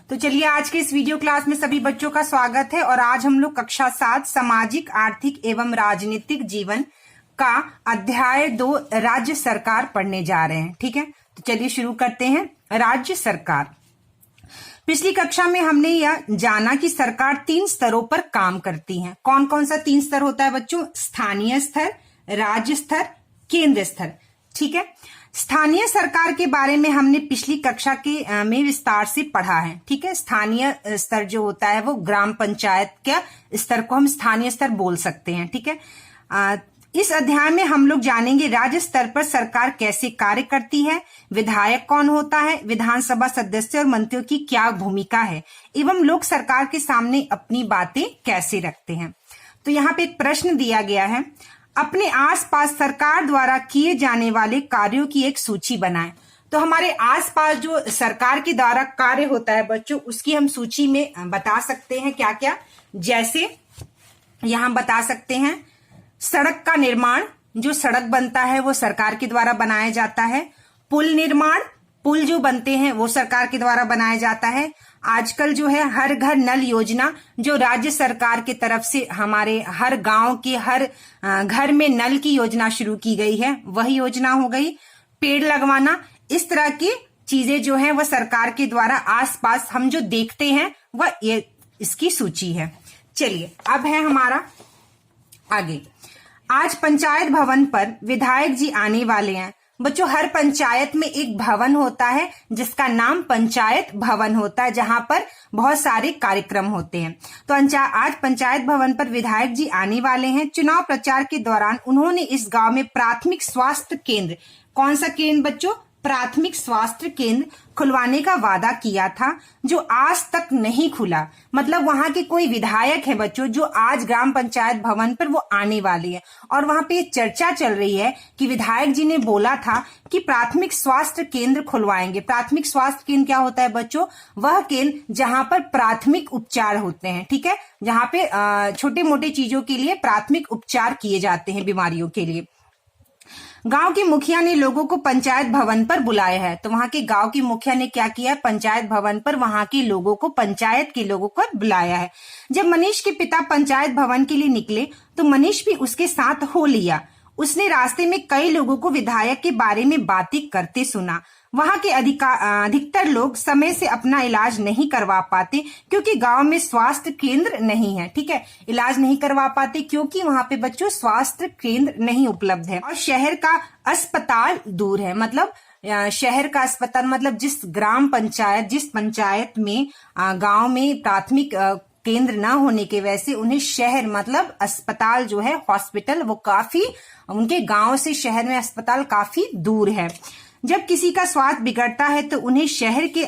तो चलिए आज के इस वीडियो क्लास में सभी बच्चों का स्वागत है और आज हम लोग कक्षा 7 सामाजिक आर्थिक एवं राजनीतिक जीवन का अध्याय 2 राज्य सरकार पढ़ने जा रहे हैं। ठीक है, तो चलिए शुरू करते हैं। राज्य सरकार। पिछली कक्षा में हमने यह जाना कि सरकार 3 स्तरों पर काम करती है। कौन कौन सा 3 स्तर होता है बच्चों? स्थानीय स्तर, राज्य स्तर, केंद्र स्तर। ठीक है, स्थानीय सरकार के बारे में हमने पिछली कक्षा के में विस्तार से पढ़ा है। ठीक है, स्थानीय स्तर जो होता है वो ग्राम पंचायत के स्तर को हम स्थानीय स्तर बोल सकते हैं। ठीक है, इस अध्याय में हम लोग जानेंगे राज्य स्तर पर सरकार कैसे कार्य करती है, विधायक कौन होता है, विधानसभा सदस्य और मंत्रियों की क्या भूमिका है एवं लोग सरकार के सामने अपनी बातें कैसे रखते हैं। तो यहाँ पे एक प्रश्न दिया गया है, अपने आसपास सरकार द्वारा किए जाने वाले कार्यों की एक सूची बनाएं। तो हमारे आसपास जो सरकार के द्वारा कार्य होता है बच्चों, उसकी हम सूची में बता सकते हैं क्या क्या। जैसे यहां बता सकते हैं सड़क का निर्माण, जो सड़क बनता है वो सरकार के द्वारा बनाया जाता है। पुल निर्माण, पुल जो बनते हैं वो सरकार के द्वारा बनाया जाता है। आजकल जो है हर घर नल योजना, जो राज्य सरकार की तरफ से हमारे हर गांव के हर घर में नल की योजना शुरू की गई है, वही योजना हो गई। पेड़ लगवाना, इस तरह की चीजें जो है वह सरकार के द्वारा आसपास हम जो देखते हैं वह ये इसकी सूची है। चलिए अब है हमारा आगे। आज पंचायत भवन पर विधायक जी आने वाले हैं। बच्चों हर पंचायत में एक भवन होता है जिसका नाम पंचायत भवन होता है, जहां पर बहुत सारे कार्यक्रम होते हैं। तो आज पंचायत भवन पर विधायक जी आने वाले हैं। चुनाव प्रचार के दौरान उन्होंने इस गांव में प्राथमिक स्वास्थ्य केंद्र, कौन सा केंद्र बच्चों? प्राथमिक स्वास्थ्य केंद्र खुलवाने का वादा किया था, जो आज तक नहीं खुला। मतलब वहां के कोई विधायक है बच्चों जो आज ग्राम पंचायत भवन पर वो आने वाले हैं और वहां पे चर्चा चल रही है कि विधायक जी ने बोला था कि प्राथमिक स्वास्थ्य केंद्र खुलवाएंगे। प्राथमिक स्वास्थ्य केंद्र क्या होता है बच्चों? वह केंद्र जहां पर प्राथमिक उपचार होते हैं। ठीक है, जहां पे छोटे मोटे चीजों के लिए प्राथमिक उपचार किए जाते हैं बीमारियों के लिए। गांव के मुखिया ने लोगों को पंचायत भवन पर बुलाया है। तो वहां के गांव के मुखिया ने क्या किया? पंचायत भवन पर वहां के लोगों को, पंचायत के लोगों को बुलाया है। जब मनीष के पिता पंचायत भवन के लिए निकले तो मनीष भी उसके साथ हो लिया। उसने रास्ते में कई लोगों को विधायक के बारे में बातें करते सुना। वहां के अधिकतर लोग समय से अपना इलाज नहीं करवा पाते क्योंकि गांव में स्वास्थ्य केंद्र नहीं है। ठीक है, इलाज नहीं करवा पाते क्योंकि वहां पे बच्चों स्वास्थ्य केंद्र नहीं उपलब्ध है और शहर का अस्पताल दूर है। मतलब शहर का अस्पताल मतलब जिस ग्राम पंचायत, जिस पंचायत में गांव में प्राथमिक केंद्र ना होने के वजह से उन्हें शहर मतलब अस्पताल जो है, हॉस्पिटल, वो काफी उनके गांव से शहर में अस्पताल काफी दूर है। जब किसी का स्वास्थ्य बिगड़ता है तो उन्हें शहर के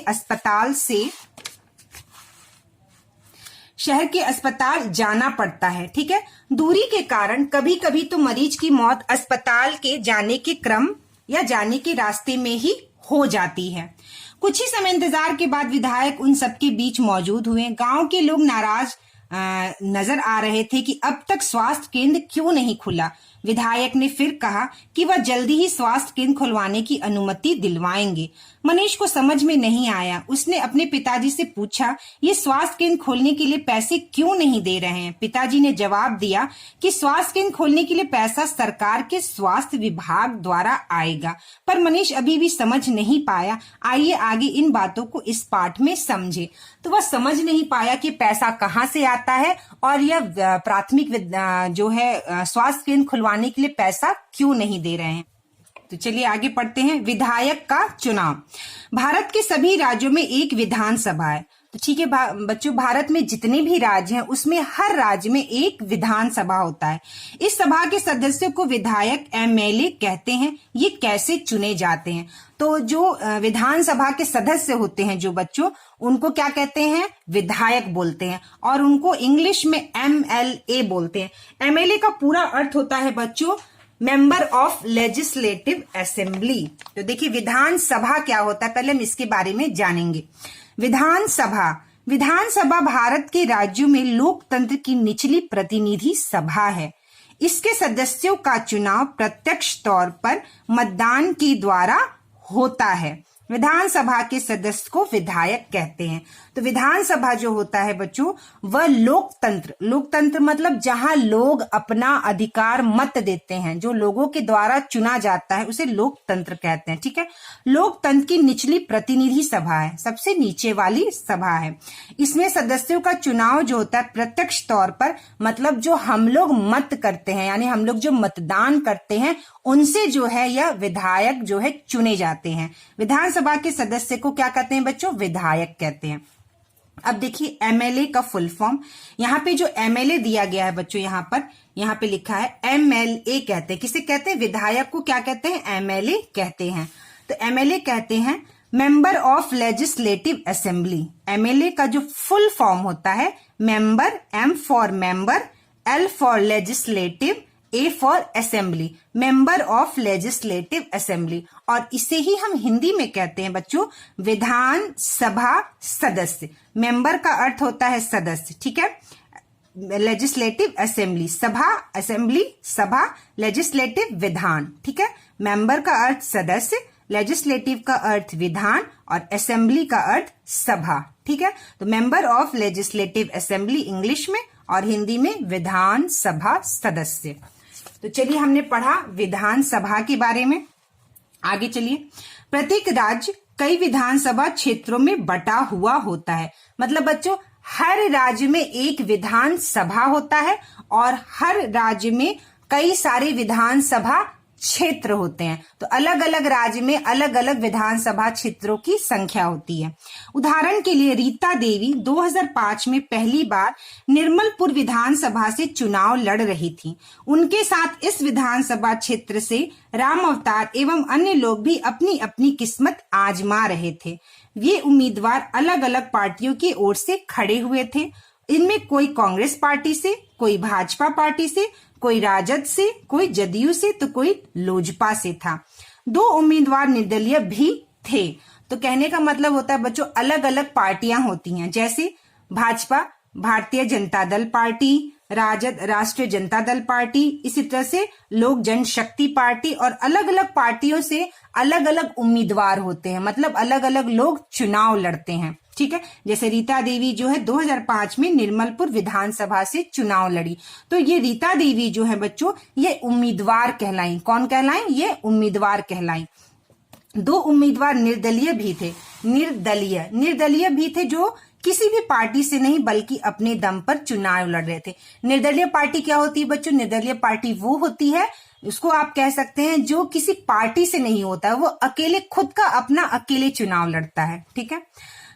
अस्पताल जाना पड़ता है। ठीक है, दूरी के कारण कभी कभी तो मरीज की मौत अस्पताल के जाने के क्रम या जाने के रास्ते में ही हो जाती है। कुछ ही समय इंतजार के बाद विधायक उन सबके बीच मौजूद हुए। गांव के लोग नाराज नजर आ रहे थे कि अब तक स्वास्थ्य केंद्र क्यों नहीं खुला। विधायक ने फिर कहा कि वह जल्दी ही स्वास्थ्य केंद्र खुलवाने की अनुमति दिलवाएंगे। मनीष को समझ में नहीं आया। उसने अपने पिताजी से पूछा, ये स्वास्थ्य केंद्र खोलने के लिए पैसे क्यों नहीं दे रहे हैं? पिताजी ने जवाब दिया कि स्वास्थ्य केंद्र खोलने के लिए पैसा सरकार के स्वास्थ्य विभाग द्वारा आएगा। पर मनीष अभी भी समझ नहीं पाया। आइए आगे इन बातों को इस पाठ में समझे। तो वह समझ नहीं पाया कि पैसा कहाँ से आता है और यह प्राथमिक जो है स्वास्थ्य केंद्र खुलवाने के लिए पैसा क्यों नहीं दे रहे हैं। तो चलिए आगे पढ़ते हैं। विधायक का चुनाव। भारत के सभी राज्यों में एक विधानसभा है। तो ठीक है बच्चों, भारत में जितने भी राज्य हैं उसमें हर राज्य में एक विधानसभा होता है। इस सभा के सदस्यों को विधायक एमएलए कहते हैं। ये कैसे चुने जाते हैं? तो जो विधानसभा के सदस्य होते हैं जो बच्चों, उनको क्या कहते हैं? विधायक बोलते हैं और उनको इंग्लिश में एमएलए बोलते हैं। एमएलए का पूरा अर्थ होता है बच्चों मेंबर ऑफ लेजिस्लेटिव असेंबली। तो देखिए विधानसभा क्या होता है, पहले हम इसके बारे में जानेंगे। विधानसभा भारत के राज्यों में लोकतंत्र की निचली प्रतिनिधि सभा है। इसके सदस्यों का चुनाव प्रत्यक्ष तौर पर मतदान के द्वारा होता है। विधानसभा के सदस्य को विधायक कहते हैं। तो विधानसभा जो होता है बच्चों, वह लोकतंत्र, लोकतंत्र मतलब जहां लोग अपना अधिकार मत देते हैं, जो लोगों के द्वारा चुना जाता है, उसे लोकतंत्र कहते हैं। ठीक है, लोकतंत्र की निचली प्रतिनिधि सभा है, सबसे नीचे वाली सभा है। इसमें सदस्यों का चुनाव जो होता है प्रत्यक्ष तौर पर, मतलब जो हम लोग मत करते हैं, यानी हम लोग जो मतदान करते हैं उनसे जो है यह विधायक जो है चुने जाते हैं। विधानसभा के सदस्य को क्या कहते हैं बच्चों? विधायक कहते हैं। अब देखिए एमएलए का फुल फॉर्म, यहाँ पे जो एमएलए दिया गया है बच्चों, यहाँ पे लिखा है एमएलए कहते हैं। किसे कहते हैं? विधायक को क्या कहते हैं? एमएलए कहते हैं। तो एमएलए कहते हैं member of legislative assembly. MLA का जो फुल फॉर्म होता है member, M for member, L for legislative, A for assembly, member of legislative assembly. और इसे ही हम हिंदी में कहते हैं बच्चों विधान सभा सदस्य। मेंबर का अर्थ होता है सदस्य, ठीक है। लेजिस्लेटिव असेंबली, सभा, असेंबली सभा, लेजिस्लेटिव विधान, ठीक है। मेंबर का अर्थ सदस्य, लेजिस्लेटिव का अर्थ विधान और असेंबली का अर्थ सभा, ठीक है। तो member of legislative assembly English में और हिंदी में विधान सभा सदस्य। तो चलिए हमने पढ़ा विधानसभा के बारे में। आगे चलिए, प्रत्येक राज्य कई विधानसभा क्षेत्रों में बटा हुआ होता है। मतलब बच्चों हर राज्य में एक विधानसभा होता है और हर राज्य में कई सारे विधानसभा क्षेत्र होते हैं। तो अलग अलग राज्य में अलग अलग विधानसभा क्षेत्रों की संख्या होती है। उदाहरण के लिए रीता देवी 2005 में पहली बार निर्मलपुर विधानसभा से चुनाव लड़ रही थी। उनके साथ इस विधानसभा क्षेत्र से राम अवतार एवं अन्य लोग भी अपनी अपनी किस्मत आजमा रहे थे। ये उम्मीदवार अलग अलग पार्टियों की ओर से खड़े हुए थे। इनमें कोई कांग्रेस पार्टी से, कोई भाजपा पार्टी से, कोई राजद से, कोई जदयू से, तो कोई लोजपा से था। 2 उम्मीदवार निर्दलीय भी थे। तो कहने का मतलब होता है बच्चों अलग अलग पार्टियां होती हैं, जैसे भाजपा भारतीय जनता दल पार्टी, राजद राष्ट्रीय जनता दल पार्टी, इसी तरह से लोक जनशक्ति पार्टी, और अलग अलग पार्टियों से अलग अलग उम्मीदवार होते हैं, मतलब अलग अलग लोग चुनाव लड़ते हैं, ठीक है। जैसे रीता देवी जो है 2005 में निर्मलपुर विधानसभा से चुनाव लड़ी। तो ये रीता देवी जो है बच्चों ये उम्मीदवार कहलाई। कौन कहलाई? ये उम्मीदवार कहलाई। 2 उम्मीदवार निर्दलीय भी थे। निर्दलीय भी थे जो किसी भी पार्टी से नहीं बल्कि अपने दम पर चुनाव लड़ रहे थे। निर्दलीय पार्टी क्या होती है बच्चों? निर्दलीय पार्टी वो होती है, उसको आप कह सकते हैं जो किसी पार्टी से नहीं होता है, वो अकेले खुद का अपना अकेले चुनाव लड़ता है, ठीक है।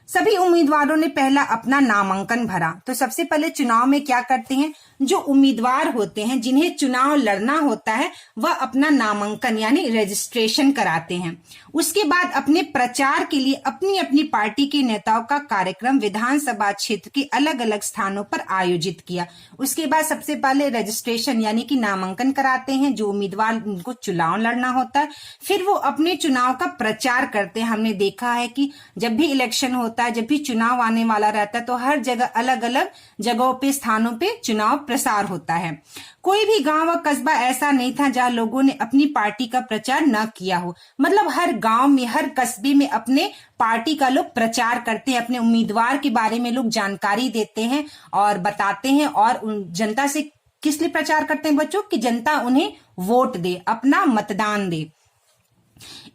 सभी उम्मीदवारों ने पहला अपना नामांकन भरा। तो सबसे पहले चुनाव में क्या करते हैं, जो उम्मीदवार होते हैं जिन्हें चुनाव लड़ना होता है वह अपना नामांकन यानी रजिस्ट्रेशन कराते हैं। उसके बाद अपने प्रचार के लिए अपनी अपनी पार्टी के नेताओं का कार्यक्रम विधानसभा क्षेत्र के अलग अलग स्थानों पर आयोजित किया। उसके बाद सबसे पहले रजिस्ट्रेशन यानी कि नामांकन कराते हैं जो उम्मीदवार उनको चुनाव लड़ना होता है। फिर वो अपने चुनाव का प्रचार करते हैं। हमने देखा है कि जब भी इलेक्शन होता है, जब भी चुनाव आने वाला रहता है, तो हर जगह अलग अलग जगहों पे, स्थानों पे चुनाव प्रसार होता है। कोई भी गांव व कस्बा ऐसा नहीं था जहां लोगों ने अपनी पार्टी का प्रचार न किया हो। मतलब हर गांव में, हर कस्बे में अपने पार्टी का लोग प्रचार करते हैं, अपने उम्मीदवार के बारे में लोग जानकारी देते हैं और बताते हैं। और जनता से किस लिए प्रचार करते हैं बच्चों? कि जनता उन्हें वोट दे, अपना मतदान दे।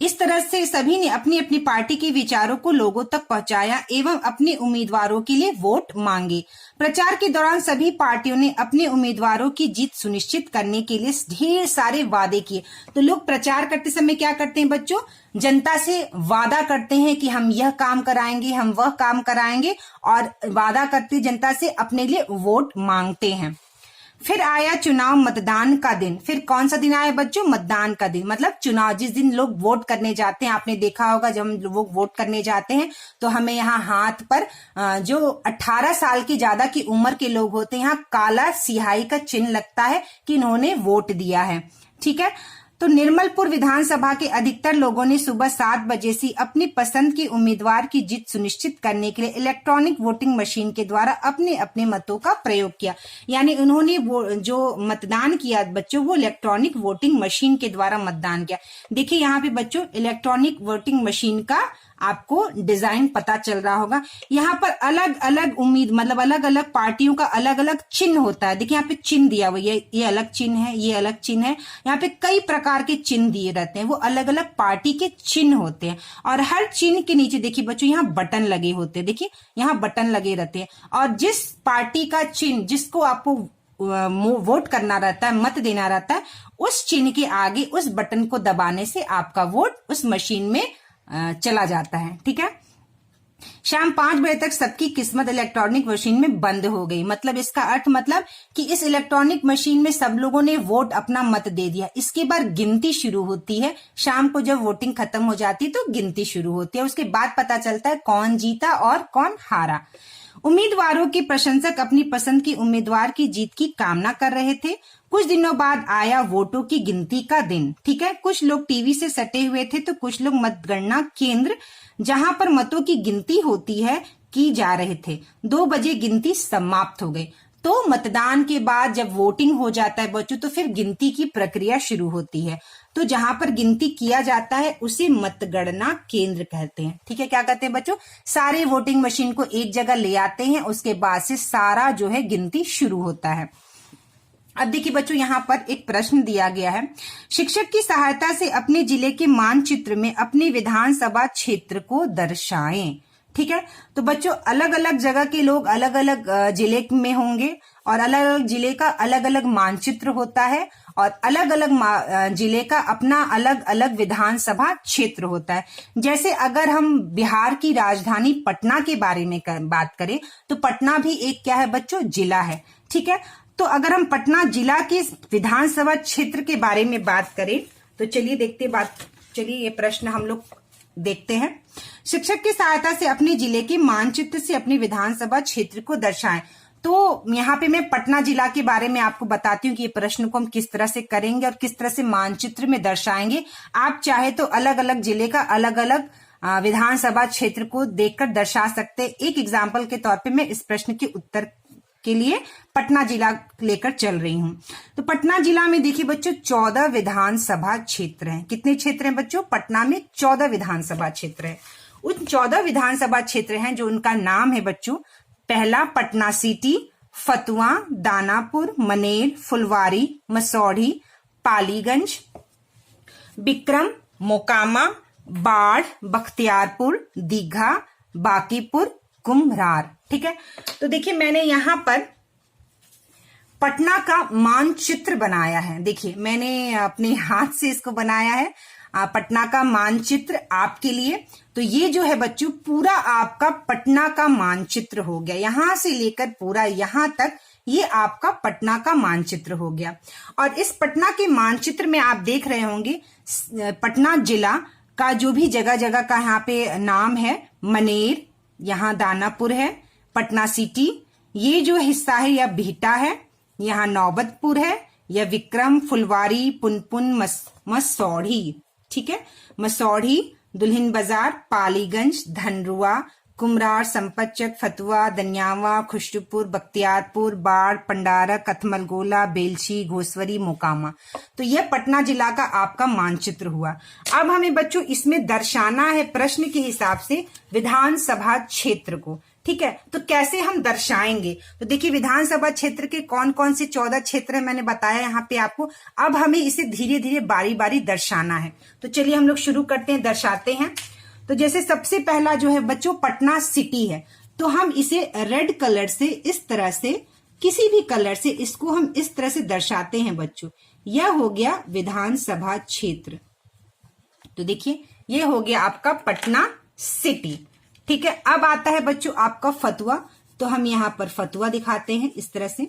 इस तरह से सभी ने अपनी अपनी पार्टी के विचारों को लोगों तक पहुंचाया एवं अपने उम्मीदवारों के लिए वोट मांगे। प्रचार के दौरान सभी पार्टियों ने अपने उम्मीदवारों की जीत सुनिश्चित करने के लिए ढेर सारे वादे किए। तो लोग प्रचार करते समय क्या करते हैं बच्चों? जनता से वादा करते हैं कि हम यह काम कराएंगे, हम वह काम कराएंगे, और वादा करते जनता से अपने लिए वोट मांगते हैं। फिर आया चुनाव मतदान का दिन। फिर कौन सा दिन आया बच्चों? मतदान का दिन। मतलब चुनाव, जिस दिन लोग वोट करने जाते हैं। आपने देखा होगा जब हम लोग वोट करने जाते हैं तो हमें यहाँ हाथ पर जो 18 साल की ज्यादा की उम्र के लोग होते हैं, यहाँ काला सिहाई का चिन्ह लगता है कि इन्होंने वोट दिया है, ठीक है। तो निर्मलपुर विधानसभा के अधिकतर लोगों ने सुबह 7 बजे से अपनी पसंद के उम्मीदवार की जीत सुनिश्चित करने के लिए इलेक्ट्रॉनिक वोटिंग मशीन के द्वारा अपने अपने मतों का प्रयोग किया। यानी उन्होंने वो जो मतदान किया बच्चों, वो इलेक्ट्रॉनिक वोटिंग मशीन के द्वारा मतदान किया। देखिए यहाँ पे बच्चों इलेक्ट्रॉनिक वोटिंग मशीन का आपको डिजाइन पता चल रहा होगा। यहाँ पर अलग अलग मतलब अलग अलग पार्टियों का अलग अलग चिन्ह होता है। देखिए यहाँ पे चिन्ह दिया हुआ, ये अलग चिन्ह है, ये अलग चिन्ह है। यहाँ पे कई प्रकार के चिन्ह दिए रहते हैं, वो अलग अलग पार्टी के चिन्ह होते हैं। और हर चिन्ह के नीचे देखिए बच्चों यहाँ बटन लगे होते हैं। देखिए यहाँ बटन लगे रहते हैं, और जिस पार्टी का चिन्ह जिसको आपको वोट करना रहता है, मत देना रहता है, उस चिन्ह के आगे उस बटन को दबाने से आपका वोट उस मशीन में चला जाता है। ठीक है। शाम 5 बजे तक सबकी किस्मत इलेक्ट्रॉनिक मशीन में बंद हो गई। मतलब इसका अर्थ मतलब कि इस इलेक्ट्रॉनिक मशीन में सब लोगों ने वोट अपना मत दे दिया। इसके बाद गिनती शुरू होती है। शाम को जब वोटिंग खत्म हो जाती है तो गिनती शुरू होती है। उसके बाद पता चलता है कौन जीता और कौन हारा। उम्मीदवारों के प्रशंसक अपनी पसंद के उम्मीदवार की जीत की कामना कर रहे थे। कुछ दिनों बाद आया वोटों की गिनती का दिन। ठीक है। कुछ लोग टीवी से सटे हुए थे तो कुछ लोग मतगणना केंद्र जहां पर मतों की गिनती होती है की जा रहे थे। 2 बजे गिनती समाप्त हो गई। तो मतदान के बाद जब वोटिंग हो जाता है बच्चों, तो फिर गिनती की प्रक्रिया शुरू होती है। तो जहां पर गिनती किया जाता है उसे मतगणना केंद्र कहते हैं। ठीक है। क्या कहते हैं बच्चों? सारे वोटिंग मशीन को एक जगह ले आते हैं, उसके बाद से सारा जो है गिनती शुरू होता है। अब देखिए बच्चों यहाँ पर एक प्रश्न दिया गया है। शिक्षक की सहायता से अपने जिले के मानचित्र में अपने विधानसभा क्षेत्र को दर्शाएं। ठीक है। तो बच्चों अलग अलग जगह के लोग अलग अलग जिले में होंगे, और अलग अलग जिले का अलग अलग मानचित्र होता है, और अलग अलग जिले का अपना अलग अलग विधानसभा क्षेत्र होता है। जैसे अगर हम बिहार की राजधानी पटना के बारे में बात करें तो पटना भी एक क्या है बच्चों? जिला है। ठीक है। तो अगर हम पटना जिला के विधानसभा क्षेत्र के बारे में बात करें तो चलिए ये प्रश्न हम लोग देखते हैं। शिक्षक की सहायता से अपने जिले के मानचित्र से अपने विधानसभा क्षेत्र को दर्शाएं। तो यहाँ पे मैं पटना जिला के बारे में आपको बताती हूँ कि ये प्रश्न को हम किस तरह से करेंगे और किस तरह से मानचित्र में दर्शाएंगे। आप चाहे तो अलग अलग जिले का अलग अलग विधानसभा क्षेत्र को देखकर दर्शा सकते हैं। एक एग्जाम्पल के तौर पे मैं इस प्रश्न के उत्तर के लिए पटना जिला लेकर चल रही हूं। तो पटना जिला में देखिए बच्चों 14 विधानसभा क्षेत्र हैं। कितने क्षेत्र हैं बच्चों? पटना में 14 विधानसभा क्षेत्र है। उन 14 विधानसभा क्षेत्र हैं जो उनका नाम है बच्चों। पहला पटना सिटी, फतुआ, दानापुर, मनेर, फुलवारी, मसौढ़ी, पालीगंज, बिक्रम, मोकामा, बाढ़, बख्तियारपुर, दीघा, बांकीपुर, कुम्भरार। ठीक है। तो देखिए मैंने यहाँ पर पटना का मानचित्र बनाया है। देखिए मैंने अपने हाथ से इसको बनाया है, पटना का मानचित्र आपके लिए। तो ये जो है बच्चों पूरा आपका पटना का मानचित्र हो गया। यहां से लेकर पूरा यहां तक ये आपका पटना का मानचित्र हो गया। और इस पटना के मानचित्र में आप देख रहे होंगे पटना जिला का जो भी जगह जगह का यहाँ पे नाम है। मनेर, यहाँ दानापुर है। पटना सिटी ये जो हिस्सा है यह बिहटा है। यहाँ नौबतपुर है, यह विक्रम, फुलवारी, पुनपुन, मसौढ़ी। ठीक है। मसौढ़ी, दुल्हिन बाजार, पालीगंज, धनरुआ, कुम्हरार, संपतचक, फतुआ, दनियावा, खुशरूपुर, बख्तियारपुर, बाढ़, पंडारा, कथमलगोला, बेलछी, घोसवरी, मोकामा। तो यह पटना जिला का आपका मानचित्र हुआ। अब हमें बच्चों इसमें दर्शाना है प्रश्न के हिसाब से विधानसभा क्षेत्र को। ठीक है। तो कैसे हम दर्शाएंगे? तो देखिए विधानसभा क्षेत्र के कौन कौन से 14 क्षेत्र है मैंने बताया यहाँ पे आपको। अब हमें इसे धीरे धीरे बारी बारी दर्शाना है। तो चलिए हम लोग शुरू करते हैं, दर्शाते हैं। तो जैसे सबसे पहला जो है बच्चों पटना सिटी है, तो हम इसे रेड कलर से इस तरह से, किसी भी कलर से इसको हम इस तरह से दर्शाते हैं बच्चों। यह हो गया विधानसभा क्षेत्र। तो देखिए यह हो गया आपका पटना सिटी। ठीक है। अब आता है बच्चों आपका फतुआ। तो हम यहाँ पर फतुआ दिखाते हैं इस तरह से।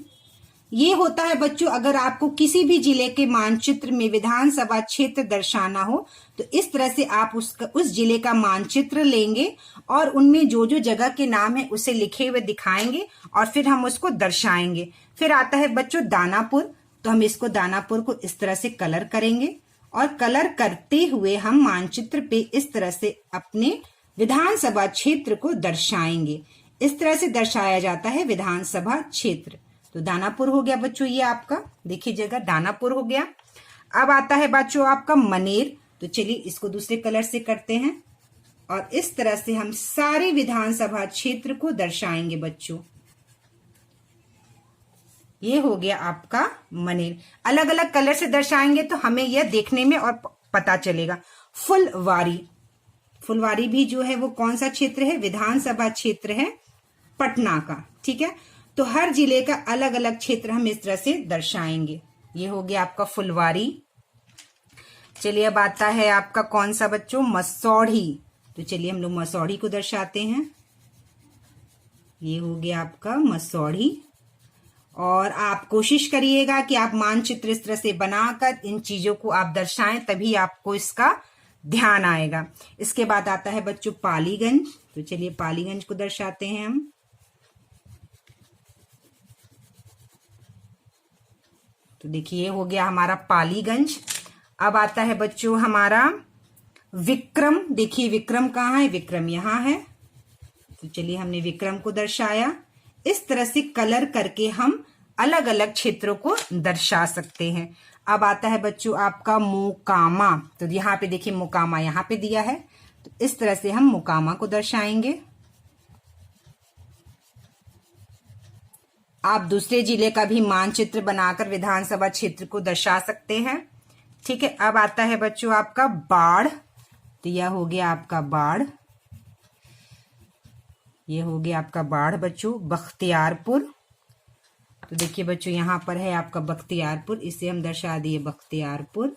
ये होता है बच्चों अगर आपको किसी भी जिले के मानचित्र में विधानसभा क्षेत्र दर्शाना हो तो इस तरह से आप उस जिले का मानचित्र लेंगे और उनमें जो जो जगह के नाम है उसे लिखे हुए दिखाएंगे और फिर हम उसको दर्शाएंगे। फिर आता है बच्चों दानापुर। तो हम इसको दानापुर को इस तरह से कलर करेंगे और कलर करते हुए हम मानचित्र पे इस तरह से अपने विधानसभा क्षेत्र को दर्शाएंगे। इस तरह से दर्शाया जाता है विधानसभा क्षेत्र। तो दानापुर हो गया बच्चों, ये आपका देखिए जगह दानापुर हो गया। अब आता है बच्चों आपका मनेर। तो चलिए इसको दूसरे कलर से करते हैं और इस तरह से हम सारे विधानसभा क्षेत्र को दर्शाएंगे बच्चों। ये हो गया आपका मनेर। अलग अलग कलर से दर्शाएंगे तो हमें यह देखने में और पता चलेगा। फुलवारी, फुलवारी भी जो है वो कौन सा क्षेत्र है? विधानसभा क्षेत्र है पटना का, ठीक है। तो हर जिले का अलग अलग क्षेत्र हम इस तरह से दर्शाएंगे। ये हो गया आपका फुलवारी। चलिए अब आता है आपका कौन सा बच्चों? मसौढ़ी। तो चलिए हम लोग मसौढ़ी को दर्शाते हैं। ये हो गया आपका मसौढ़ी। और आप कोशिश करिएगा कि आप मानचित्र इस तरह से बनाकर इन चीजों को आप दर्शाएं, तभी आपको इसका ध्यान आएगा। इसके बाद आता है बच्चों पालीगंज। तो चलिए पालीगंज को दर्शाते हैं हम। तो देखिए हो गया हमारा पालीगंज। अब आता है बच्चों हमारा विक्रम। देखिए विक्रम कहाँ है? विक्रम यहाँ है। तो चलिए हमने विक्रम को दर्शाया। इस तरह से कलर करके हम अलग अलग क्षेत्रों को दर्शा सकते हैं। अब आता है बच्चों आपका मोकामा। तो यहाँ पे देखिए मोकामा यहाँ पे दिया है। तो इस तरह से हम मोकामा को दर्शाएंगे। आप दूसरे जिले का भी मानचित्र बनाकर विधानसभा क्षेत्र को दर्शा सकते हैं, ठीक है। अब आता है बच्चों आपका बाढ़। तो यह हो गया आपका बाढ़। ये हो गया आपका बाढ़ बच्चों। बख्तियारपुर। तो देखिए बच्चों यहाँ पर है आपका बख्तियारपुर, इसे हम दर्शा दिए बख्तियारपुर।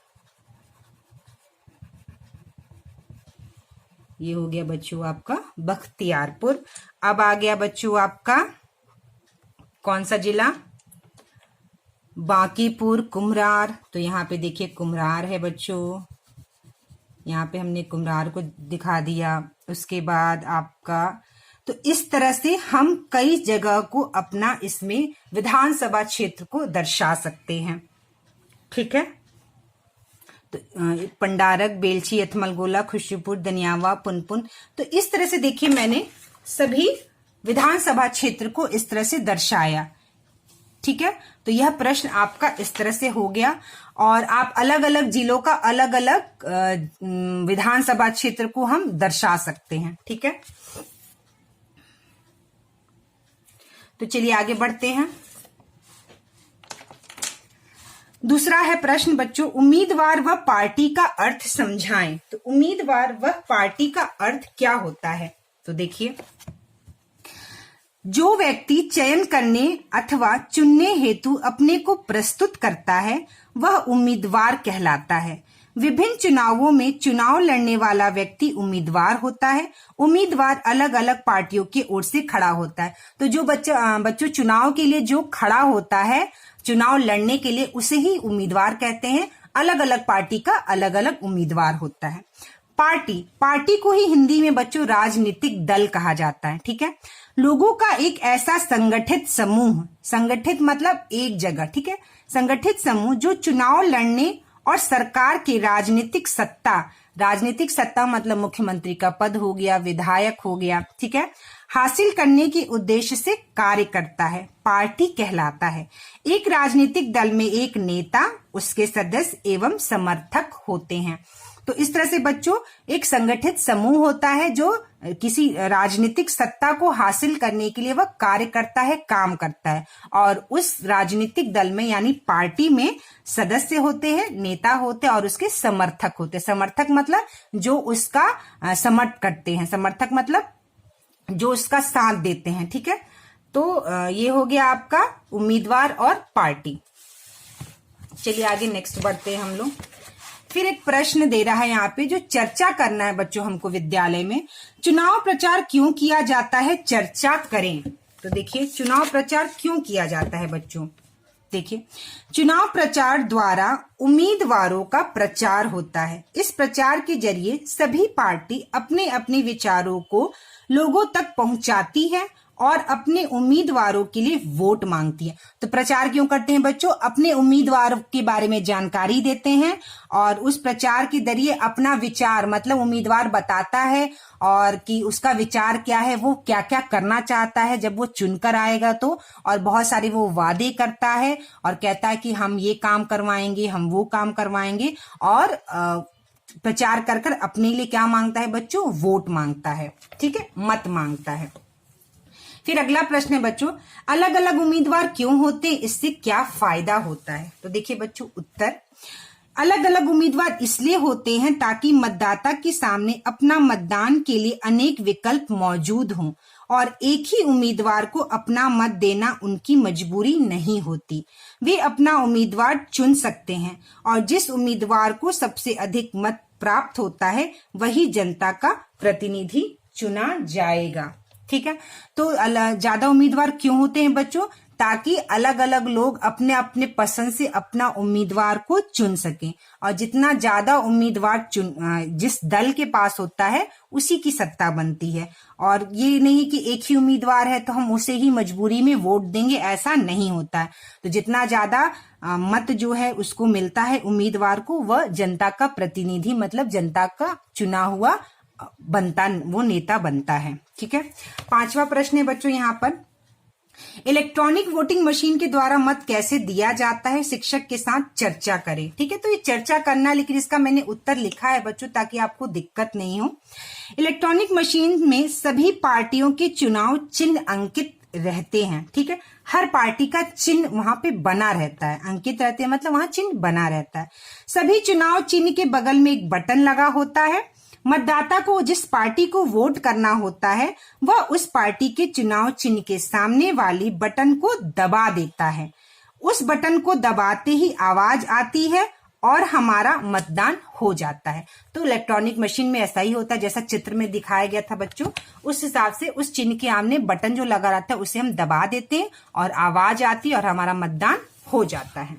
ये हो गया बच्चों आपका बख्तियारपुर। अब आ गया बच्चों आपका कौन सा जिला? बांकीपुर, कुम्हरार। तो यहाँ पे देखिए कुम्हरार है बच्चों। यहाँ पे हमने कुम्हरार को दिखा दिया। उसके बाद आपका तो इस तरह से हम कई जगह को अपना इसमें विधानसभा क्षेत्र को दर्शा सकते हैं, ठीक है। तो पंडारक, बेलछी, यथमलगोला, खुशीपुर, दनियावा, पुनपुन। तो इस तरह से देखिए मैंने सभी विधानसभा क्षेत्र को इस तरह से दर्शाया, ठीक है। तो यह प्रश्न आपका इस तरह से हो गया। और आप अलग अलग जिलों का अलग अलग विधानसभा क्षेत्र को हम दर्शा सकते हैं, ठीक है। तो चलिए आगे बढ़ते हैं। दूसरा है प्रश्न बच्चों, उम्मीदवार व पार्टी का अर्थ समझाएं। तो उम्मीदवार व पार्टी का अर्थ क्या होता है? तो देखिए, जो व्यक्ति चयन करने अथवा चुनने हेतु अपने को प्रस्तुत करता है वह उम्मीदवार कहलाता है। विभिन्न चुनावों में चुनाव लड़ने वाला व्यक्ति उम्मीदवार होता है। उम्मीदवार अलग अलग पार्टियों की ओर से खड़ा होता है। तो जो बच्चों चुनाव के लिए जो खड़ा होता है, चुनाव लड़ने के लिए, उसे ही उम्मीदवार कहते हैं। अलग अलग पार्टी का अलग अलग उम्मीदवार होता है। पार्टी को ही हिंदी में बच्चों राजनीतिक दल कहा जाता है, ठीक है। लोगों का एक ऐसा संगठित समूह, संगठित मतलब एक जगह, ठीक है, संगठित समूह जो चुनाव लड़ने और सरकार की राजनीतिक सत्ता मतलब मुख्यमंत्री का पद हो गया, विधायक हो गया, ठीक है, हासिल करने के उद्देश्य से कार्य करता है, पार्टी कहलाता है। एक राजनीतिक दल में एक नेता, उसके सदस्य एवं समर्थक होते हैं। तो इस तरह से बच्चों एक संगठित समूह होता है जो किसी राजनीतिक सत्ता को हासिल करने के लिए वह कार्य करता है, काम करता है। और उस राजनीतिक दल में यानी पार्टी में सदस्य होते हैं, नेता होते हैं और उसके समर्थक होते हैं। समर्थक मतलब जो उसका समर्थन करते हैं, समर्थक मतलब जो उसका साथ देते हैं, ठीक है। तो ये हो गया आपका उम्मीदवार और पार्टी। चलिए आगे नेक्स्ट बढ़ते हैं हम लोग। फिर एक प्रश्न दे रहा है यहाँ पे जो चर्चा करना है बच्चों हमको विद्यालय में। चुनाव प्रचार क्यों किया जाता है, चर्चा करें। तो देखिए चुनाव प्रचार क्यों किया जाता है बच्चों। देखिए चुनाव प्रचार द्वारा उम्मीदवारों का प्रचार होता है। इस प्रचार के जरिए सभी पार्टी अपने अपने विचारों को लोगों तक पहुंचाती है और अपने उम्मीदवारों के लिए वोट मांगती है। तो प्रचार क्यों करते हैं बच्चों? अपने उम्मीदवार के बारे में जानकारी देते हैं और उस प्रचार के जरिए अपना विचार मतलब उम्मीदवार बताता है और कि उसका विचार क्या है, वो क्या क्या करना चाहता है जब वो चुनकर आएगा तो। और बहुत सारे वो वादे करता है और कहता है कि हम ये काम करवाएंगे, हम वो काम करवाएंगे। और प्रचार कर कर अपने लिए क्या मांगता है बच्चों, वोट मांगता है, ठीक है, मत मांगता है। फिर अगला प्रश्न है बच्चों, अलग अलग उम्मीदवार क्यों होते हैं, इससे क्या फायदा होता है। तो देखिए बच्चों उत्तर, अलग अलग उम्मीदवार इसलिए होते हैं ताकि मतदाता के सामने अपना मतदान के लिए अनेक विकल्प मौजूद हों और एक ही उम्मीदवार को अपना मत देना उनकी मजबूरी नहीं होती। वे अपना उम्मीदवार चुन सकते हैं और जिस उम्मीदवार को सबसे अधिक मत प्राप्त होता है वही जनता का प्रतिनिधि चुना जाएगा, ठीक है। तो ज्यादा उम्मीदवार क्यों होते हैं बच्चों, ताकि अलग अलग लोग अपने अपने पसंद से अपना उम्मीदवार को चुन सकें और जितना ज्यादा उम्मीदवार जिस दल के पास होता है उसी की सत्ता बनती है। और ये नहीं कि एक ही उम्मीदवार है तो हम उसे ही मजबूरी में वोट देंगे, ऐसा नहीं होता है। तो जितना ज्यादा मत जो है उसको मिलता है उम्मीदवार को, वह जनता का प्रतिनिधि मतलब जनता का चुना हुआ बनता, वो नेता बनता है, ठीक है। 5वां प्रश्न है बच्चों यहाँ पर, इलेक्ट्रॉनिक वोटिंग मशीन के द्वारा मत कैसे दिया जाता है, शिक्षक के साथ चर्चा करें, ठीक है। तो ये चर्चा करना, लेकिन इसका मैंने उत्तर लिखा है बच्चों ताकि आपको दिक्कत नहीं हो। इलेक्ट्रॉनिक मशीन में सभी पार्टियों के चुनाव चिन्ह अंकित रहते हैं, ठीक है। हर पार्टी का चिन्ह वहां पे बना रहता है, अंकित रहते हैं मतलब वहां चिन्ह बना रहता है। सभी चुनाव चिन्ह के बगल में एक बटन लगा होता है। मतदाता को जिस पार्टी को वोट करना होता है वह उस पार्टी के चुनाव चिन्ह के सामने वाली बटन को दबा देता है। उस बटन को दबाते ही आवाज आती है और हमारा मतदान हो जाता है। तो इलेक्ट्रॉनिक मशीन में ऐसा ही होता है जैसा चित्र में दिखाया गया था बच्चों, उस हिसाब से उस चिन्ह के सामने बटन जो लगा रहता है उसे हम दबा देते हैं और आवाज आती है और हमारा मतदान हो जाता है।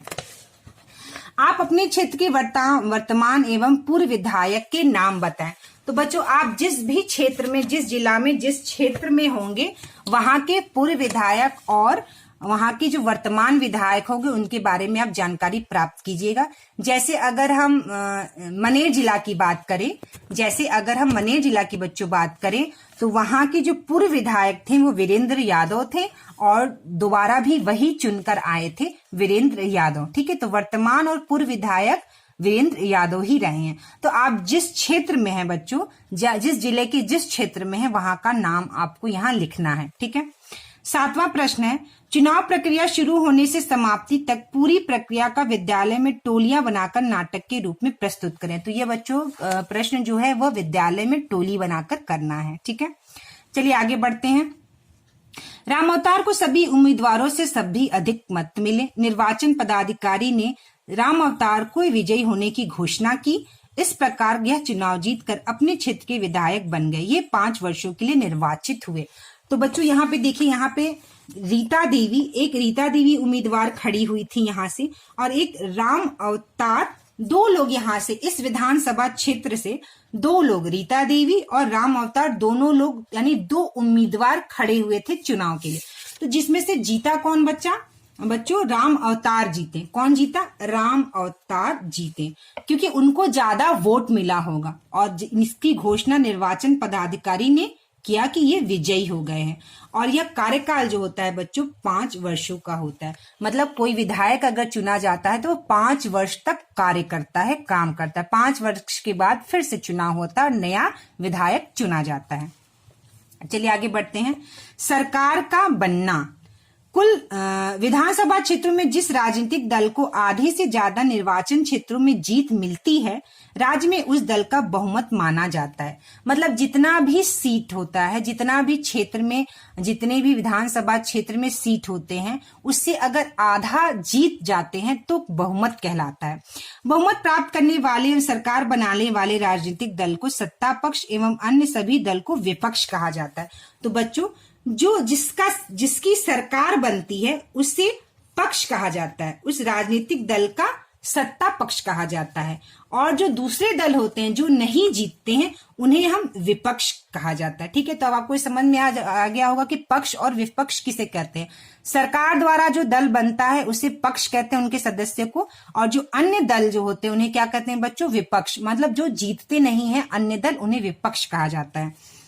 आप अपने क्षेत्र के वर्तमान एवं पूर्व विधायक के नाम बताएं। तो बच्चों आप जिस भी क्षेत्र में, जिस जिला में, जिस क्षेत्र में होंगे वहां के पूर्व विधायक और वहां के जो वर्तमान विधायक होंगे उनके बारे में आप जानकारी प्राप्त कीजिएगा। जैसे अगर हम मनेर जिला की बात करें, बच्चों बात करें तो वहां के जो पूर्व विधायक थे वो वीरेंद्र यादव थे और दोबारा भी वही चुनकर आए थे वीरेंद्र यादव, ठीक है। तो वर्तमान और पूर्व विधायक वीरेंद्र यादव ही रहे हैं। तो आप जिस क्षेत्र में हैं बच्चों, जिस जिले के जिस क्षेत्र में है वहां का नाम आपको यहाँ लिखना है, ठीक है। 7वां प्रश्न है, चुनाव प्रक्रिया शुरू होने से समाप्ति तक पूरी प्रक्रिया का विद्यालय में टोलियां बनाकर नाटक के रूप में प्रस्तुत करें। तो ये बच्चों प्रश्न जो है वह विद्यालय में टोली बनाकर करना है, ठीक है। चलिए आगे बढ़ते हैं। राम अवतार को सभी उम्मीदवारों से सभी अधिक मत मिले। निर्वाचन पदाधिकारी ने राम अवतार को विजयी होने की घोषणा की। इस प्रकार यह चुनाव जीतकर अपने क्षेत्र के विधायक बन गए। ये 5 वर्षों के लिए निर्वाचित हुए। तो बच्चों यहाँ पे देखिए, यहाँ पे रीता देवी उम्मीदवार खड़ी हुई थी यहाँ से, और एक राम अवतार, 2 लोग यहाँ से इस विधानसभा क्षेत्र से 2 लोग, रीता देवी और राम अवतार, दोनों लोग यानी 2 उम्मीदवार खड़े हुए थे चुनाव के लिए। तो जिसमें से जीता कौन बच्चों राम अवतार जीते। कौन जीता? राम अवतार जीते, क्योंकि उनको ज्यादा वोट मिला होगा और इसकी घोषणा निर्वाचन पदाधिकारी ने किया कि ये विजयी हो गए हैं। और यह कार्यकाल जो होता है बच्चों 5 वर्षों का होता है। मतलब कोई विधायक अगर चुना जाता है तो वो 5 वर्ष तक कार्य करता है, काम करता है। 5 वर्ष के बाद फिर से चुनाव होता है और नया विधायक चुना जाता है। चलिए आगे बढ़ते हैं। सरकार का बनना। कुल विधानसभा क्षेत्रों में जिस राजनीतिक दल को आधे से ज्यादा निर्वाचन क्षेत्रों में जीत मिलती है, राज्य में उस दल का बहुमत माना जाता है। मतलब जितना भी सीट होता है, जितना भी क्षेत्र में, जितने भी विधानसभा क्षेत्र में सीट होते हैं, उससे अगर आधा जीत जाते हैं तो बहुमत कहलाता है। बहुमत प्राप्त करने वाले और सरकार बनाने वाले राजनीतिक दल को सत्ता पक्ष एवं अन्य सभी दल को विपक्ष कहा जाता है। तो बच्चों जिसकी सरकार बनती है उसे पक्ष कहा जाता है, उस राजनीतिक दल का सत्ता पक्ष कहा जाता है। और जो दूसरे दल होते हैं जो नहीं जीतते हैं उन्हें हम विपक्ष कहा जाता है। ठीक है, तो अब आपको समझ में आ गया होगा कि पक्ष और विपक्ष किसे कहते हैं। सरकार द्वारा जो दल बनता है उसे पक्ष कहते हैं, उनके सदस्य को, और जो अन्य दल जो होते हैं उन्हें क्या कहते हैं बच्चों? विपक्ष। मतलब जो जीतते नहीं है अन्य दल, उन्हें विपक्ष कहा जाता है।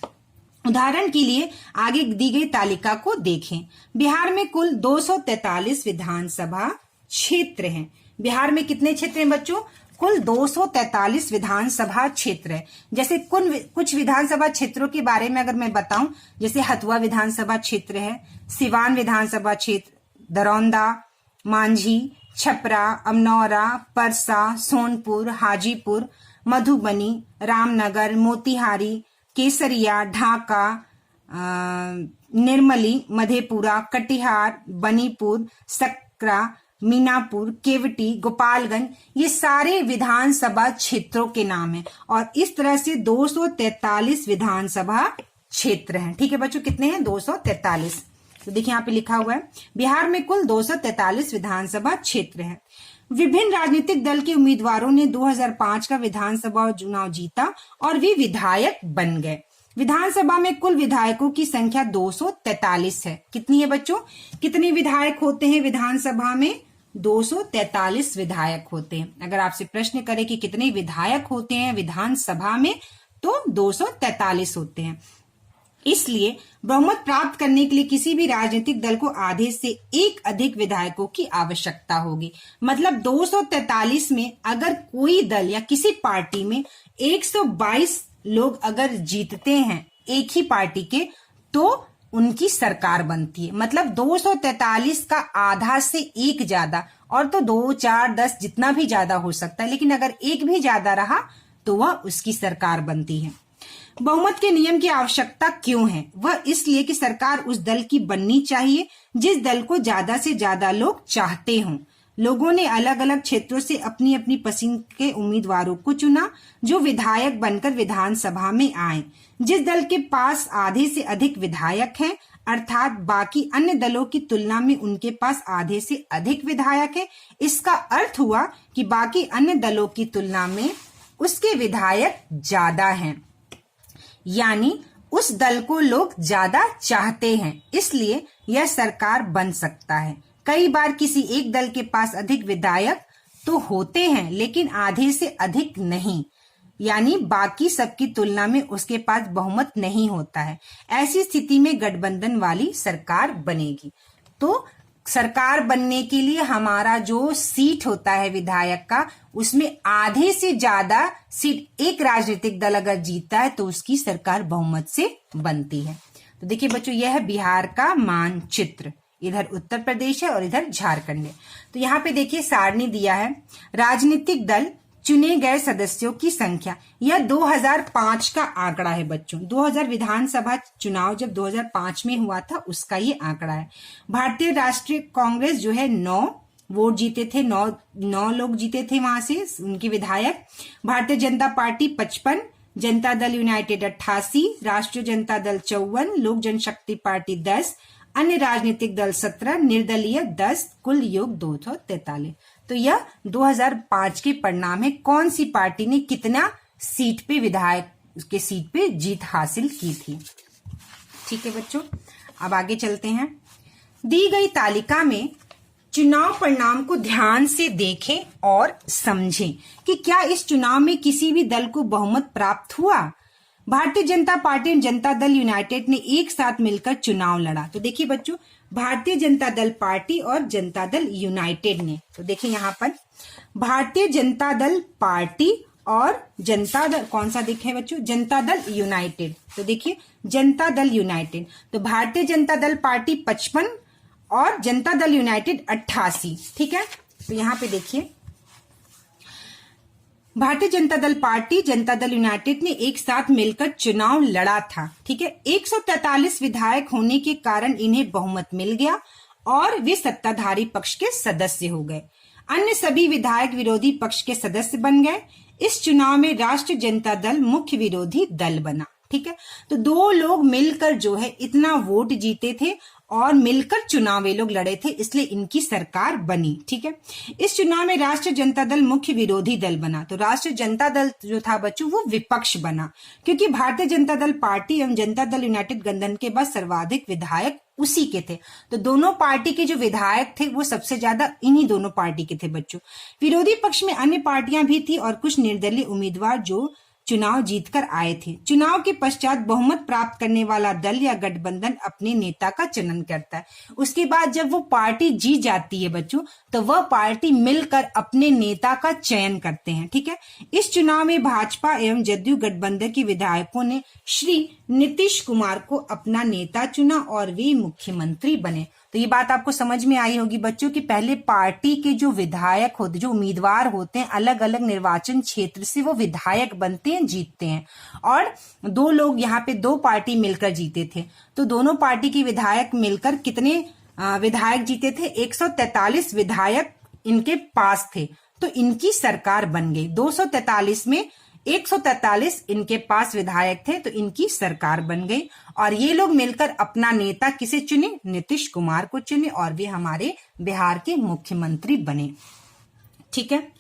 उदाहरण के लिए आगे दी गई तालिका को देखें। बिहार में कुल 243 विधानसभा क्षेत्र हैं। बिहार में कितने क्षेत्र हैं बच्चों? कुल 243 विधानसभा क्षेत्र है। जैसे कुछ विधानसभा क्षेत्रों के बारे में अगर मैं बताऊं, जैसे हथुआ विधानसभा क्षेत्र है, सिवान विधानसभा क्षेत्र, दरौंदा, मांझी, छपरा, अमनौरा, परसा, सोनपुर, हाजीपुर, मधुबनी, रामनगर, मोतिहारी, केसरिया, ढाका, निर्मली, मधेपुरा, कटिहार, बनीपुर, सकरा, मीनापुर, केवटी, गोपालगंज, ये सारे विधानसभा क्षेत्रों के नाम हैं। और इस तरह से 243 विधानसभा क्षेत्र हैं। ठीक है बच्चों, कितने हैं? 243। तो देखिए यहाँ पे लिखा हुआ है बिहार में कुल 243 विधानसभा क्षेत्र हैं। विभिन्न राजनीतिक दल के उम्मीदवारों ने 2005 का विधानसभा चुनाव जीता और वे विधायक बन गए। विधानसभा में कुल विधायकों की संख्या 243 है। कितनी है बच्चों? कितने विधायक होते हैं विधानसभा में? 243 विधायक होते हैं। अगर आपसे प्रश्न करे कि कितने विधायक होते हैं विधानसभा में, तो 243 होते हैं। इसलिए बहुमत प्राप्त करने के लिए किसी भी राजनीतिक दल को आधे से एक अधिक विधायकों की आवश्यकता होगी। मतलब 243 में अगर कोई दल या किसी पार्टी में 122 लोग अगर जीतते हैं एक ही पार्टी के, तो उनकी सरकार बनती है। मतलब 243 का आधा से एक ज्यादा, और तो 2, 4, 10 जितना भी ज्यादा हो सकता है, लेकिन अगर एक भी ज्यादा रहा तो वह उसकी सरकार बनती है। बहुमत के नियम की आवश्यकता क्यों है? वह इसलिए कि सरकार उस दल की बननी चाहिए जिस दल को ज्यादा से ज्यादा लोग चाहते हों। लोगों ने अलग अलग क्षेत्रों से अपनी अपनी पसंद के उम्मीदवारों को चुना जो विधायक बनकर विधानसभा में आए। जिस दल के पास आधे से अधिक विधायक हैं, अर्थात बाकी अन्य दलों की तुलना में उनके पास आधे से अधिक विधायक है, इसका अर्थ हुआ कि बाकी अन्य दलों की तुलना में उसके विधायक ज्यादा हैं, यानी उस दल को लोग ज्यादा चाहते हैं, इसलिए यह सरकार बन सकता है। कई बार किसी एक दल के पास अधिक विधायक तो होते हैं लेकिन आधे से अधिक नहीं, यानी बाकी सबकी तुलना में उसके पास बहुमत नहीं होता है। ऐसी स्थिति में गठबंधन वाली सरकार बनेगी। तो सरकार बनने के लिए हमारा जो सीट होता है विधायक का, उसमें आधे से ज्यादा सीट एक राजनीतिक दल अगर जीतता है तो उसकी सरकार बहुमत से बनती है। तो देखिए बच्चों, यह है बिहार का मानचित्र। इधर उत्तर प्रदेश है और इधर झारखंड है। तो यहाँ पे देखिए सारणी दिया है। राजनीतिक दल चुने गए सदस्यों की संख्या, यह 2005 का आंकड़ा है बच्चों। 2000 विधानसभा चुनाव जब 2005 में हुआ था उसका ये आंकड़ा है। भारतीय राष्ट्रीय कांग्रेस जो है 9 वोट जीते थे, 9 लोग जीते थे वहां से उनके विधायक। भारतीय जनता पार्टी 55, जनता दल यूनाइटेड 88, राष्ट्रीय जनता दल 54, लोक जनशक्ति पार्टी 10, अन्य राजनीतिक दल 17, निर्दलीय 10, कुल योग 243। तो यह 2005 के परिणाम है। कौन सी पार्टी ने कितना सीट पे विधायक के सीट पे जीत हासिल की थी। ठीक है बच्चों, अब आगे चलते हैं। दी गई तालिका में चुनाव परिणाम को ध्यान से देखें और समझें कि क्या इस चुनाव में किसी भी दल को बहुमत प्राप्त हुआ। भारतीय जनता पार्टी और जनता दल यूनाइटेड ने एक साथ मिलकर चुनाव लड़ा। तो देखिए बच्चों, भारतीय जनता दल पार्टी और जनता दल यूनाइटेड ने, तो देखिए यहाँ पर भारतीय जनता दल पार्टी और जनता दल, कौन सा दिखे बच्चों? जनता दल यूनाइटेड। तो देखिए जनता दल यूनाइटेड, तो भारतीय जनता दल पार्टी 55 और जनता दल यूनाइटेड 88। ठीक है, तो यहाँ पे देखिए भारतीय जनता दल पार्टी जनता दल यूनाइटेड ने एक साथ मिलकर चुनाव लड़ा था। ठीक है, 143 विधायक होने के कारण इन्हें बहुमत मिल गया और वे सत्ताधारी पक्ष के सदस्य हो गए। अन्य सभी विधायक विरोधी पक्ष के सदस्य बन गए। इस चुनाव में राष्ट्रीय जनता दल मुख्य विरोधी दल बना। ठीक है, तो 2 लोग मिलकर जो है इतना वोट जीते थे और मिलकर चुनाव वे लोग लड़े थे, इसलिए इनकी सरकार बनी। ठीक है, इस चुनाव में राष्ट्रीय जनता दल मुख्य विरोधी दल बना। तो राष्ट्रीय जनता दल जो था बच्चों वो विपक्ष बना, क्योंकि भारतीय जनता दल पार्टी एवं जनता दल यूनाइटेड गठबंधन के बाद सर्वाधिक विधायक उसी के थे। तो दोनों पार्टी के जो विधायक थे वो सबसे ज्यादा इन्हीं दोनों पार्टी के थे बच्चों। विरोधी पक्ष में अन्य पार्टियां भी थी और कुछ निर्दलीय उम्मीदवार जो चुनाव जीतकर आए थे। चुनाव के पश्चात बहुमत प्राप्त करने वाला दल या गठबंधन अपने नेता का चयन करता है। उसके बाद जब वो पार्टी जीत जाती है बच्चों, तो वह पार्टी मिलकर अपने नेता का चयन करते हैं। ठीक है, इस चुनाव में भाजपा एवं जदयू गठबंधन के विधायकों ने श्री नीतीश कुमार को अपना नेता चुना और वे मुख्यमंत्री बने। तो ये बात आपको समझ में आई होगी बच्चों कि पहले पार्टी के जो विधायक होते, जो उम्मीदवार होते हैं, अलग अलग निर्वाचन क्षेत्र से वो विधायक बनते हैं, जीतते हैं। और दो लोग यहाँ पे दो पार्टी मिलकर जीते थे। तो दोनों पार्टी के विधायक मिलकर कितने विधायक जीते थे? 143 विधायक इनके पास थे। तो इनकी सरकार बन गई। 243 में 143 इनके पास विधायक थे, तो इनकी सरकार बन गई। और ये लोग मिलकर अपना नेता किसे चुने? नीतीश कुमार को चुने और वे हमारे बिहार के मुख्यमंत्री बने। ठीक है।